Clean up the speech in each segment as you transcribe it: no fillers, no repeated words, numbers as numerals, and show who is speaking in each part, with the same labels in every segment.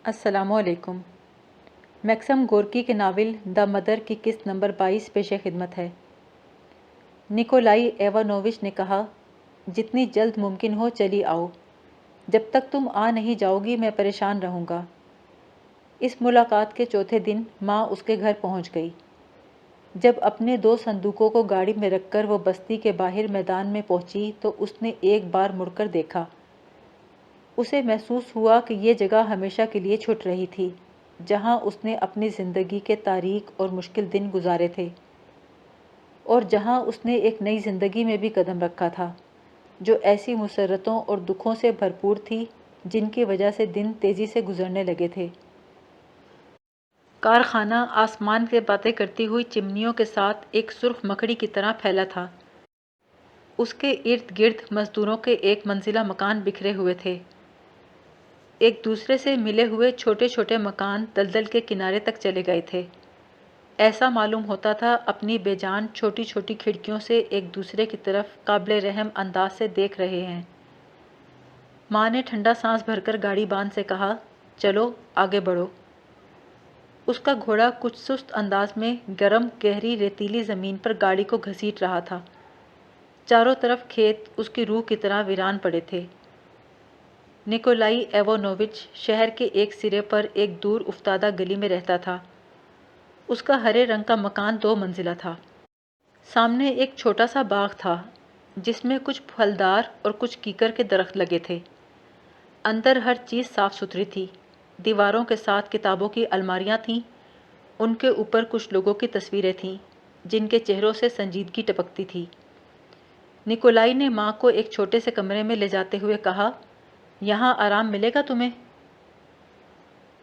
Speaker 1: السلام علیکم۔ Maxim Gorky کے ناول دا مدر کی قسط نمبر 22 پیش خدمت ہے۔ نکولائی ایوانووچ نے کہا، جتنی جلد ممکن ہو چلی آؤ، جب تک تم آ نہیں جاؤ گی میں پریشان رہوں گا۔ اس ملاقات کے چوتھے دن ماں اس کے گھر پہنچ گئی۔ جب اپنے 2 صندوقوں کو گاڑی میں رکھ کر وہ بستی کے باہر میدان میں پہنچی تو اس نے ایک بار مڑ کر دیکھا۔ اسے محسوس ہوا کہ یہ جگہ ہمیشہ کے لیے چھٹ رہی تھی، جہاں اس نے اپنی زندگی کے تاریک اور مشکل دن گزارے تھے، اور جہاں اس نے ایک نئی زندگی میں بھی قدم رکھا تھا، جو ایسی مسرتوں اور دکھوں سے بھرپور تھی جن کی وجہ سے دن تیزی سے گزرنے لگے تھے۔ کارخانہ آسمان سے باتیں کرتی ہوئی چمنیوں کے ساتھ ایک سرخ مکڑی کی طرح پھیلا تھا۔ اس کے ارد گرد مزدوروں کے ایک منزلہ مکان بکھرے ہوئے تھے۔ ایک دوسرے سے ملے ہوئے چھوٹے چھوٹے مکان دلدل کے کنارے تک چلے گئے تھے۔ ایسا معلوم ہوتا تھا اپنی بے جان چھوٹی چھوٹی کھڑکیوں سے ایک دوسرے کی طرف قابل رحم انداز سے دیکھ رہے ہیں۔ ماں نے ٹھنڈا سانس بھر کر گاڑی بان سے کہا، چلو آگے بڑھو۔ اس کا گھوڑا کچھ سست انداز میں گرم گہری ریتیلی زمین پر گاڑی کو گھسیٹ رہا تھا۔ چاروں طرف کھیت اس کی روح کی طرح ویران پڑے تھے۔ نکولائی ایوانووچ شہر کے ایک سرے پر ایک دور افتادہ گلی میں رہتا تھا۔ اس کا ہرے رنگ کا مکان 2 منزلہ تھا۔ سامنے ایک چھوٹا سا باغ تھا جس میں کچھ پھلدار اور کچھ کیکر کے درخت لگے تھے۔ اندر ہر چیز صاف ستھری تھی۔ دیواروں کے ساتھ کتابوں کی الماریاں تھیں۔ ان کے اوپر کچھ لوگوں کی تصویریں تھیں جن کے چہروں سے سنجیدگی ٹپکتی تھی۔ نکولائی نے ماں کو ایک چھوٹے سے کمرے میں لے جاتے ہوئے کہا، یہاں آرام ملے گا تمہیں؟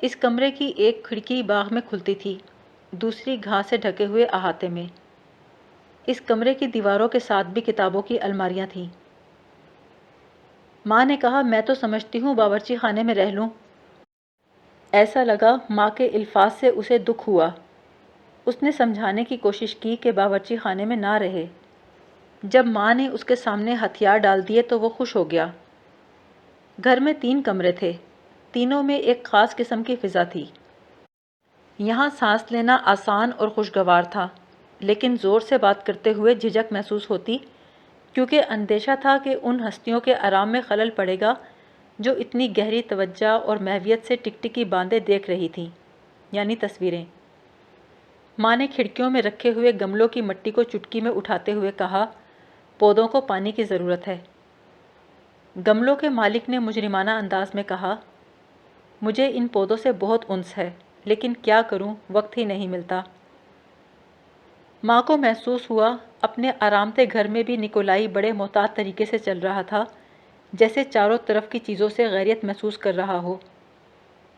Speaker 1: اس کمرے کی ایک کھڑکی باغ میں کھلتی تھی، دوسری گھاس سے ڈھکے ہوئے احاطے میں۔ اس کمرے کی دیواروں کے ساتھ بھی کتابوں کی الماریاں تھیں۔ ماں نے کہا، میں تو سمجھتی ہوں باورچی خانے میں رہ لوں۔ ایسا لگا ماں کے الفاظ سے اسے دکھ ہوا۔ اس نے سمجھانے کی کوشش کی کہ باورچی خانے میں نہ رہے۔ جب ماں نے اس کے سامنے ہتھیار ڈال دیے تو وہ خوش ہو گیا۔ گھر میں 3 کمرے تھے، تینوں میں ایک خاص قسم کی فضا تھی۔ یہاں سانس لینا آسان اور خوشگوار تھا، لیکن زور سے بات کرتے ہوئے جھجک محسوس ہوتی، کیونکہ اندیشہ تھا کہ ان ہستیوں کے آرام میں خلل پڑے گا جو اتنی گہری توجہ اور محویت سے ٹکٹکی باندھے دیکھ رہی تھیں، یعنی تصویریں۔ ماں نے کھڑکیوں میں رکھے ہوئے گملوں کی مٹی کو چٹکی میں اٹھاتے ہوئے کہا، پودوں کو پانی کی ضرورت ہے۔ گملوں کے مالک نے مجرمانہ انداز میں کہا، مجھے ان پودوں سے بہت انس ہے، لیکن کیا کروں، وقت ہی نہیں ملتا۔ ماں کو محسوس ہوا اپنے آرامدہ گھر میں بھی نکولائی بڑے محتاط طریقے سے چل رہا تھا، جیسے چاروں طرف کی چیزوں سے غیرت محسوس کر رہا ہو۔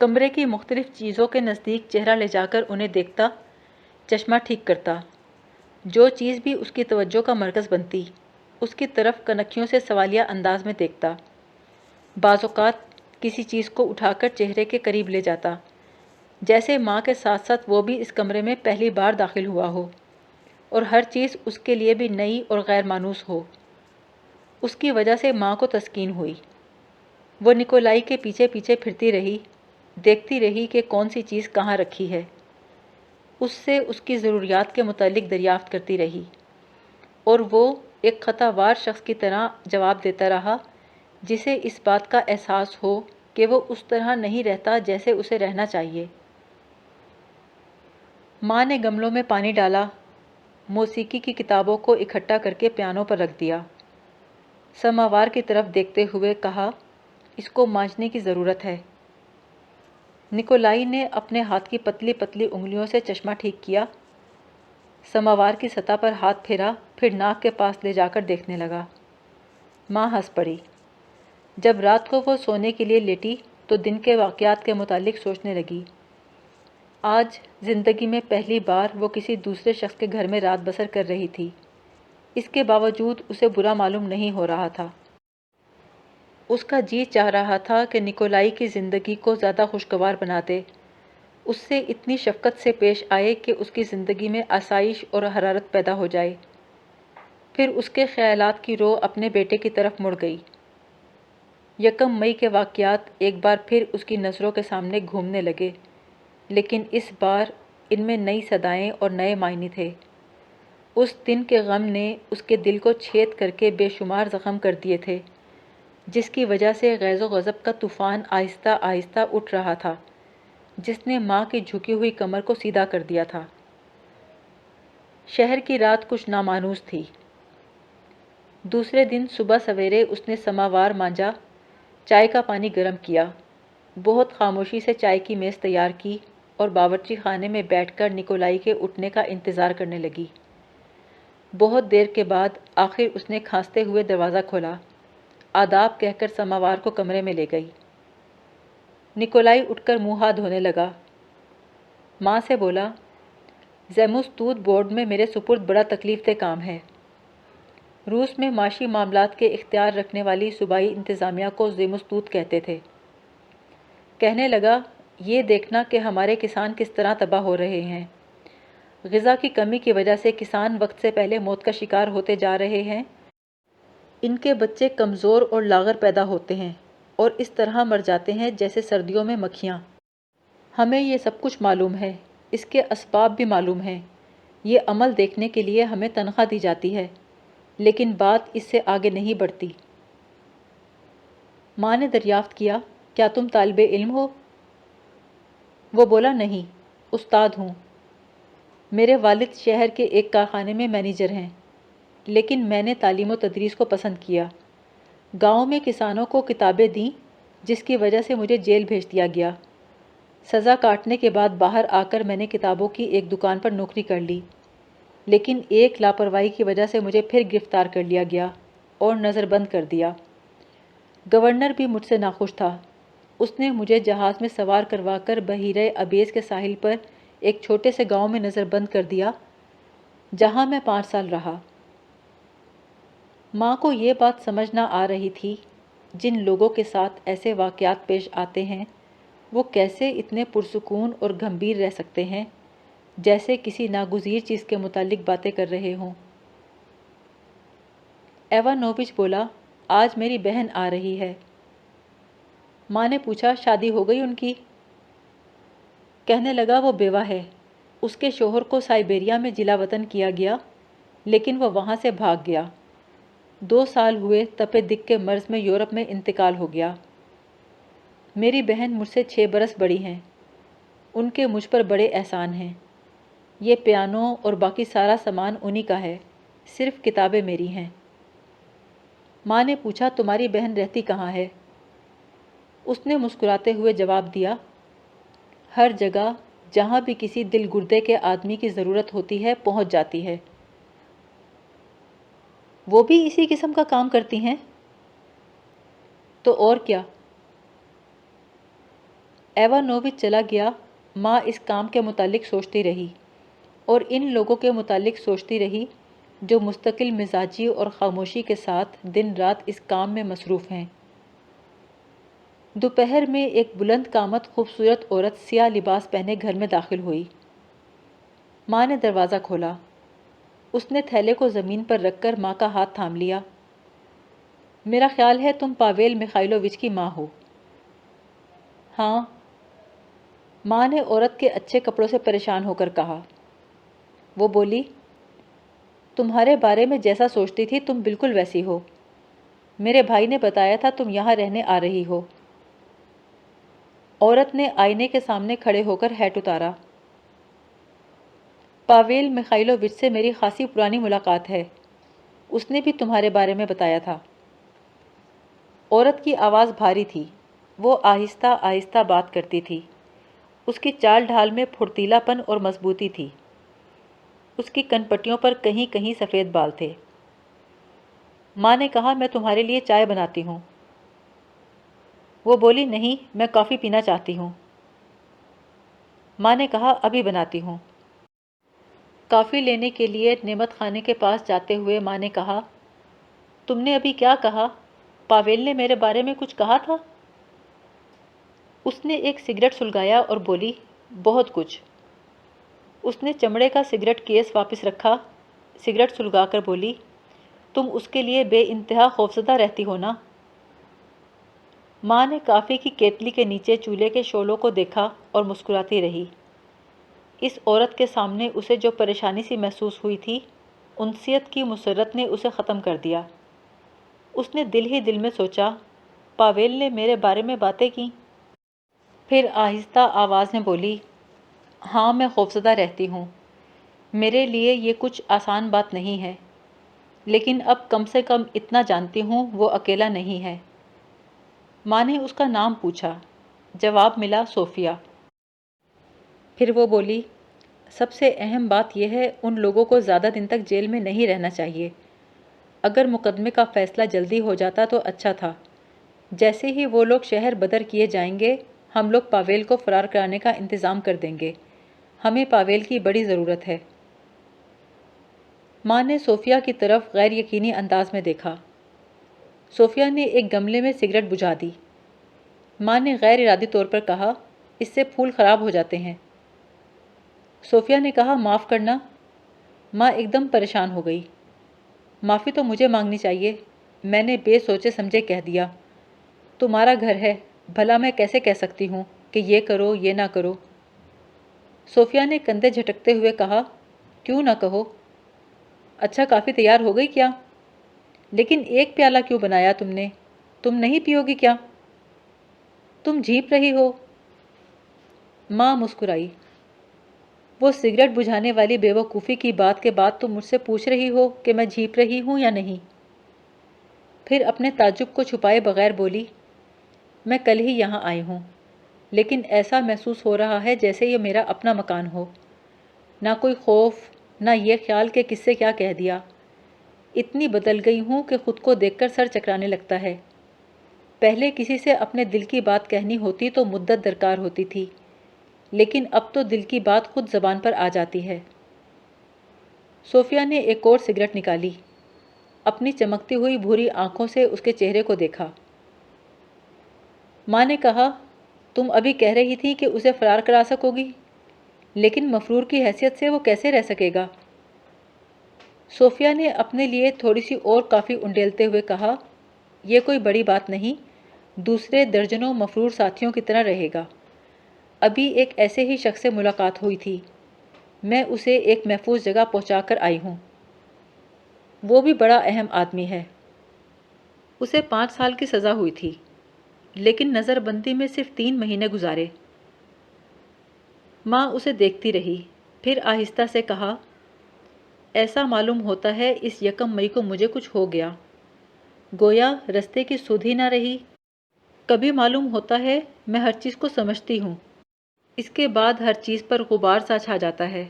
Speaker 1: کمرے کی مختلف چیزوں کے نزدیک چہرہ لے جا کر انہیں دیکھتا، چشمہ ٹھیک کرتا۔ جو چیز بھی اس کی توجہ کا مرکز بنتی، اس کی طرف کنکھیوں سے سوالیہ انداز میں دیکھتا۔ بعض اوقات کسی چیز کو اٹھا کر چہرے کے قریب لے جاتا، جیسے ماں کے ساتھ ساتھ وہ بھی اس کمرے میں پہلی بار داخل ہوا ہو اور ہر چیز اس کے لیے بھی نئی اور غیر مانوس ہو۔ اس کی وجہ سے ماں کو تسکین ہوئی۔ وہ نکولائی کے پیچھے پیچھے پھرتی رہی، دیکھتی رہی کہ کون سی چیز کہاں رکھی ہے۔ اس سے اس کی ضروریات کے متعلق دریافت کرتی رہی، اور وہ ایک خطا وار شخص کی طرح جواب دیتا رہا جسے اس بات کا احساس ہو کہ وہ اس طرح نہیں رہتا جیسے اسے رہنا چاہیے۔ ماں نے گملوں میں پانی ڈالا، موسیقی کی کتابوں کو اکٹھا کر کے پیانو پر رکھ دیا۔ سماوار کی طرف دیکھتے ہوئے کہا، اس کو مانجنے کی ضرورت ہے۔ نکولائی نے اپنے ہاتھ کی پتلی پتلی انگلیوں سے چشمہ ٹھیک کیا، سماوار کی سطح پر ہاتھ پھیرا، پھر ناک کے پاس لے جا کر دیکھنے لگا۔ ماں ہنس پڑی۔ جب رات کو وہ سونے کے لیے لیٹی تو دن کے واقعات کے متعلق سوچنے لگی۔ آج زندگی میں پہلی بار وہ کسی دوسرے شخص کے گھر میں رات بسر کر رہی تھی۔ اس کے باوجود اسے برا معلوم نہیں ہو رہا تھا۔ اس کا جی چاہ رہا تھا کہ نکولائی کی زندگی کو زیادہ خوشگوار بنا دے، اس سے اتنی شفقت سے پیش آئے کہ اس کی زندگی میں آسائش اور حرارت پیدا ہو جائے۔ پھر اس کے خیالات کی رو اپنے بیٹے کی طرف مڑ گئی۔ یکم مئی کے واقعات ایک بار پھر اس کی نظروں کے سامنے گھومنے لگے، لیکن اس بار ان میں نئی صدائیں اور نئے معنی تھے۔ اس دن کے غم نے اس کے دل کو چھید کر کے بے شمار زخم کر دیے تھے، جس کی وجہ سے غیظ و غضب کا طوفان آہستہ آہستہ اٹھ رہا تھا، جس نے ماں کی جھکی ہوئی کمر کو سیدھا کر دیا تھا۔ شہر کی رات کچھ نامانوس تھی۔ دوسرے دن صبح سویرے اس نے سماوار مانجا، چائے کا پانی گرم کیا، بہت خاموشی سے چائے کی میز تیار کی اور باورچی خانے میں بیٹھ کر نکولائی کے اٹھنے کا انتظار کرنے لگی۔ بہت دیر کے بعد آخر اس نے کھانستے ہوئے دروازہ کھولا، آداب کہہ کر سماوار کو کمرے میں لے گئی۔ نکولائی اٹھ کر منہ ہاتھ دھونے لگا۔ ماں سے بولا، زیموستود بورڈ میں میرے سپرد بڑا تکلیف دہ کام ہے۔ روس میں معاشی معاملات کے اختیار رکھنے والی صوبائی انتظامیہ کو زیموستود کہتے تھے۔ کہنے لگا، یہ دیکھنا کہ ہمارے کسان کس طرح تباہ ہو رہے ہیں۔ غذا کی کمی کی وجہ سے کسان وقت سے پہلے موت کا شکار ہوتے جا رہے ہیں۔ ان کے بچے کمزور اور لاغر پیدا ہوتے ہیں اور اس طرح مر جاتے ہیں جیسے سردیوں میں مکھیاں۔ ہمیں یہ سب کچھ معلوم ہے، اس کے اسباب بھی معلوم ہیں۔ یہ عمل دیکھنے کے لیے ہمیں تنخواہ دی جاتی ہے، لیکن بات اس سے آگے نہیں بڑھتی۔ ماں نے دریافت کیا، کیا تم طالب علم ہو؟ وہ بولا، نہیں، استاد ہوں۔ میرے والد شہر کے ایک کارخانے میں مینیجر ہیں، لیکن میں نے تعلیم و تدریس کو پسند کیا۔ گاؤں میں کسانوں کو کتابیں دیں، جس کی وجہ سے مجھے جیل بھیج دیا گیا۔ سزا کاٹنے کے بعد باہر آ کر میں نے کتابوں کی ایک دکان پر نوکری کر لی، لیکن ایک لاپرواہی کی وجہ سے مجھے پھر گرفتار کر لیا گیا اور نظر بند کر دیا۔ گورنر بھی مجھ سے ناخوش تھا۔ اس نے مجھے جہاز میں سوار کروا کر بحیرہ ابیض کے ساحل پر ایک چھوٹے سے گاؤں میں نظر بند کر دیا، جہاں میں 5 سال رہا۔ ماں کو یہ بات سمجھ نہ آ رہی تھی، جن لوگوں کے ساتھ ایسے واقعات پیش آتے ہیں وہ کیسے اتنے پرسکون اور گمبھیر رہ سکتے ہیں، جیسے کسی ناگزیر چیز کے متعلق باتیں کر رہے ہوں۔ ایوانووچ بولا، آج میری بہن آ رہی ہے۔ ماں نے پوچھا، شادی ہو گئی ان کی؟ کہنے لگا، وہ بیوہ ہے۔ اس کے شوہر کو سائبیریا میں جلا وطن کیا گیا، لیکن وہ وہاں سے بھاگ گیا۔ 2 سال ہوئے تپے دق کے مرض میں یورپ میں انتقال ہو گیا۔ میری بہن مجھ سے 6 برس بڑی ہیں۔ ان کے مجھ پر بڑے احسان ہیں۔ یہ پیانو اور باقی سارا سامان انہی کا ہے، صرف کتابیں میری ہیں۔ ماں نے پوچھا، تمہاری بہن رہتی کہاں ہے؟ اس نے مسکراتے ہوئے جواب دیا، ہر جگہ جہاں بھی کسی دل گردے کے آدمی کی ضرورت ہوتی ہے پہنچ جاتی ہے۔ وہ بھی اسی قسم کا کام کرتی ہیں؟ تو اور کیا؟ ایوانووچ چلا گیا۔ ماں اس کام کے متعلق سوچتی رہی اور ان لوگوں کے متعلق سوچتی رہی جو مستقل مزاجی اور خاموشی کے ساتھ دن رات اس کام میں مصروف ہیں۔ دوپہر میں ایک بلند قامت خوبصورت عورت سیاہ لباس پہنے گھر میں داخل ہوئی۔ ماں نے دروازہ کھولا۔ اس نے تھیلے کو زمین پر رکھ کر ماں کا ہاتھ تھام لیا۔ میرا خیال ہے تم پاویل میخائیلووچ کی ماں ہو؟ ہاں، ماں نے عورت کے اچھے کپڑوں سے پریشان ہو کر کہا۔ وہ بولی، تمہارے بارے میں جیسا سوچتی تھی تم بالکل ویسی ہو۔ میرے بھائی نے بتایا تھا تم یہاں رہنے آ رہی ہو۔ عورت نے آئینے کے سامنے کھڑے ہو کر ہیٹ اتارا۔ پاویل میخائیلووچ سے میری خاصی پرانی ملاقات ہے، اس نے بھی تمہارے بارے میں بتایا تھا۔ عورت کی آواز بھاری تھی، وہ آہستہ آہستہ بات کرتی تھی۔ اس کی چال ڈھال میں پھرتیلا پن اور مضبوطی تھی۔ اس کی کن پٹیوں پر کہیں کہیں سفید بال تھے۔ ماں نے کہا، میں تمہارے لیے چائے بناتی ہوں۔ وہ بولی، نہیں، میں کافی پینا چاہتی ہوں۔ ماں نے کہا، ابھی بناتی ہوں۔ کافی لینے کے لیے نعمت خانے کے پاس جاتے ہوئے ماں نے کہا، تم نے ابھی کیا کہا؟ پاویل نے میرے بارے میں کچھ کہا تھا؟ اس نے ایک سگریٹ سلگایا اور بولی، بہت کچھ۔ اس نے چمڑے کا سگریٹ کیس واپس رکھا، سگریٹ سلگا کر بولی، تم اس کے لیے بے انتہا خوفزدہ رہتی ہو نا؟ ماں نے کافی کی کیتلی کے نیچے چولہے کے شعلوں کو دیکھا اور مسکراتی رہی۔ اس عورت کے سامنے اسے جو پریشانی سی محسوس ہوئی تھی، انسیت کی مسرت نے اسے ختم کر دیا۔ اس نے دل ہی دل میں سوچا، پاویل نے میرے بارے میں باتیں کی۔ پھر آہستہ آواز میں بولی، ہاں میں خوفزدہ رہتی ہوں۔ میرے لیے یہ کچھ آسان بات نہیں ہے، لیکن اب کم سے کم اتنا جانتی ہوں وہ اکیلا نہیں ہے۔ ماں نے اس کا نام پوچھا۔ جواب ملا، صوفیہ۔ پھر وہ بولی، سب سے اہم بات یہ ہے ان لوگوں کو زیادہ دن تک جیل میں نہیں رہنا چاہیے۔ اگر مقدمے کا فیصلہ جلدی ہو جاتا تو اچھا تھا۔ جیسے ہی وہ لوگ شہر بدر کیے جائیں گے، ہم لوگ پاویل کو فرار کرانے کا انتظام کر دیں گے۔ ہمیں پاویل کی بڑی ضرورت ہے۔ ماں نے صوفیہ کی طرف غیر یقینی انداز میں دیکھا۔ صوفیہ نے ایک گملے میں سگریٹ بجھا دی۔ ماں نے غیر ارادی طور پر کہا، اس سے پھول خراب ہو جاتے ہیں۔ صوفیہ نے کہا، معاف کرنا۔ ماں ایک دم پریشان ہو گئی۔ معافی تو مجھے مانگنی چاہیے، میں نے بے سوچے سمجھے کہہ دیا۔ تمہارا گھر ہے، بھلا میں کیسے کہہ سکتی ہوں کہ یہ کرو یہ نہ کرو؟ صوفیہ نے کندھے جھٹکتے ہوئے کہا، کیوں نہ کہو؟ اچھا کافی تیار ہو گئی کیا؟ لیکن ایک پیالہ کیوں بنایا تم نے؟ تم نہیں پیو گی کیا؟ تم جھیپ رہی ہو۔ ماں مسکرائی۔ وہ سگریٹ بجھانے والی بے وقوفی کی بات کے بعد تم مجھ سے پوچھ رہی ہو کہ میں جھیپ رہی ہوں یا نہیں؟ پھر اپنے تعجب کو چھپائے بغیر بولی، میں کل ہی یہاں آئی ہوں، لیکن ایسا محسوس ہو رہا ہے جیسے یہ میرا اپنا مکان ہو۔ نہ کوئی خوف، نہ یہ خیال کہ کس سے کیا کہہ دیا۔ اتنی بدل گئی ہوں کہ خود کو دیکھ کر سر چکرانے لگتا ہے۔ پہلے کسی سے اپنے دل کی بات کہنی ہوتی تو مدت درکار ہوتی تھی، لیکن اب تو دل کی بات خود زبان پر آ جاتی ہے۔ صوفیہ نے ایک اور سگریٹ نکالی، اپنی چمکتی ہوئی بھوری آنکھوں سے اس کے چہرے کو دیکھا۔ ماں نے کہا، تم ابھی کہہ رہی تھی کہ اسے فرار کرا سکو گی، لیکن مفرور کی حیثیت سے وہ کیسے رہ سکے گا؟ صوفیہ نے اپنے لیے تھوڑی سی اور کافی انڈیلتے ہوئے کہا، یہ کوئی بڑی بات نہیں، دوسرے درجنوں مفرور ساتھیوں کی طرح رہے گا۔ ابھی ایک ایسے ہی شخص سے ملاقات ہوئی تھی، میں اسے ایک محفوظ جگہ پہنچا کر آئی ہوں۔ وہ بھی بڑا اہم آدمی ہے۔ اسے 5 سال کی سزا ہوئی تھی، لیکن نظر بندی میں صرف 3 مہینے گزارے۔ ماں اسے دیکھتی رہی، پھر آہستہ سے کہا، ایسا معلوم ہوتا ہے اس 1 مئی کو مجھے کچھ ہو گیا، گویا رستے کی سدھ ہی نہ رہی۔ کبھی معلوم ہوتا ہے میں ہر چیز کو سمجھتی ہوں، اس کے بعد ہر چیز پر غبار سا چھا جاتا ہے۔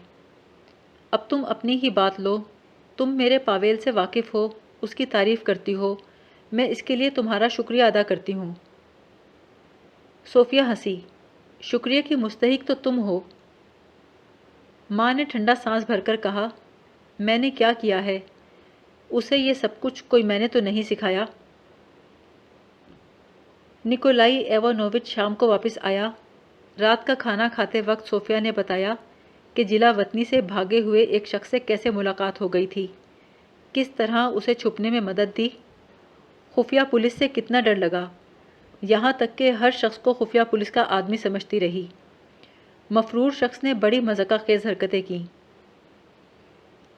Speaker 1: اب تم اپنی ہی بات لو، تم میرے پاویل سے واقف ہو، اس کی تعریف کرتی ہو، میں اس کے لیے تمہارا شکریہ ادا کرتی ہوں۔ صوفیہ ہنسی، شکریہ کی مستحق تو تم ہو۔ ماں نے ٹھنڈا سانس بھر کر کہا، میں نے کیا کیا ہے؟ اسے یہ سب کچھ کوئی میں نے تو نہیں سکھایا۔ نکولائی ایوانووچ شام کو واپس آیا۔ رات کا کھانا کھاتے وقت صوفیہ نے بتایا کہ جلا وطنی سے بھاگے ہوئے ایک شخص سے کیسے ملاقات ہو گئی تھی، کس طرح اسے چھپنے میں مدد دی، خفیہ پولیس سے کتنا ڈر لگا، یہاں تک کہ ہر شخص کو خفیہ پولیس کا آدمی سمجھتی رہی۔ مفرور شخص نے بڑی مذاق خیز حرکتیں کیں۔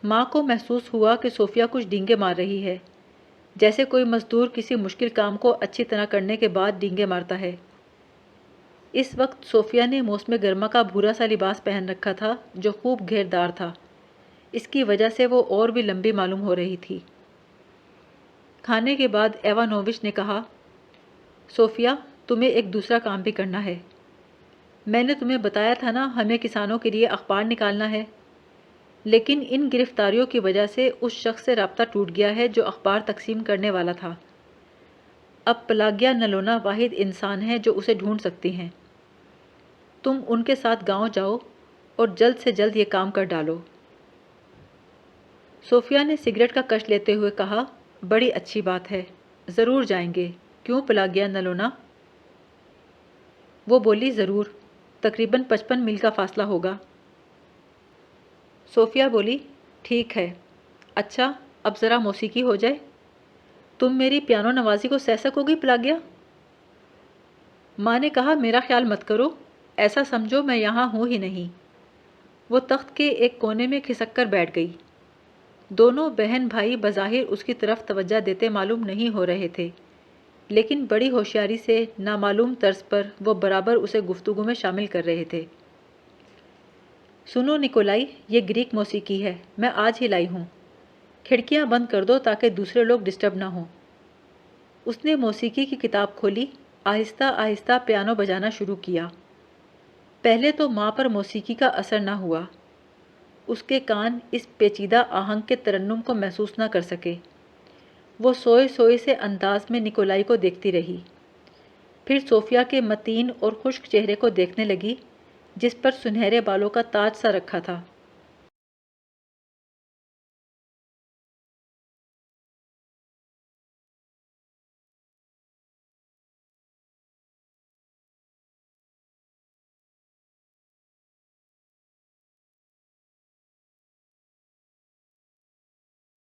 Speaker 1: ماں کو محسوس ہوا کہ صوفیہ کچھ ڈینگے مار رہی ہے، جیسے کوئی مزدور کسی مشکل کام کو اچھی طرح کرنے کے بعد ڈینگے مارتا ہے۔ اس وقت صوفیہ نے موسم گرما کا بھورا سا لباس پہن رکھا تھا جو خوب گھیردار تھا، اس کی وجہ سے وہ اور بھی لمبی معلوم ہو رہی تھی۔ کھانے کے بعد ایوانووچ نے کہا، صوفیہ تمہیں ایک دوسرا کام بھی کرنا ہے۔ میں نے تمہیں بتایا تھا نا ہمیں کسانوں کے لیے اخبار نکالنا ہے، لیکن ان گرفتاریوں کی وجہ سے اس شخص سے رابطہ ٹوٹ گیا ہے جو اخبار تقسیم کرنے والا تھا۔ اب پلاگیا نلونا واحد انسان ہے جو اسے ڈھونڈ سکتی ہیں۔ تم ان کے ساتھ گاؤں جاؤ اور جلد سے جلد یہ کام کر ڈالو۔ صوفیہ نے سگریٹ کا کش لیتے ہوئے کہا، بڑی اچھی بات ہے، ضرور جائیں گے، کیوں پلاگیا نلونا؟ وہ بولی، ضرور، تقریباً 55 میل کا فاصلہ ہوگا۔ صوفیہ بولی، ٹھیک ہے، اچھا اب ذرا موسیقی ہو جائے۔ تم میری پیانو نوازی کو سہ سکو گی پلاگیا؟ ماں نے کہا میرا خیال مت کرو، ایسا سمجھو میں یہاں ہوں ہی نہیں۔ وہ تخت کے ایک کونے میں کھسک کر بیٹھ گئی۔ دونوں بہن بھائی بظاہر اس کی طرف توجہ دیتے معلوم نہیں ہو رہے تھے، لیکن بڑی ہوشیاری سے نامعلوم طرز پر وہ برابر اسے گفتگو میں شامل کر رہے تھے۔ سنو نکولائی، یہ گریک موسیقی ہے، میں آج ہی لائی ہوں۔ کھڑکیاں بند کر دو تاکہ دوسرے لوگ ڈسٹرب نہ ہوں۔ اس نے موسیقی کی کتاب کھولی، آہستہ آہستہ پیانو بجانا شروع کیا۔ پہلے تو ماں پر موسیقی کا اثر نہ ہوا، اس کے کان اس پیچیدہ آہنگ کے ترنم کو محسوس نہ کر سکے۔ وہ سوئے سوئے سے انداز میں نکولائی کو دیکھتی رہی، پھر صوفیا کے متین اور خشک چہرے کو دیکھنے لگی جس پر سنہرے بالوں کا تاج سا رکھا تھا۔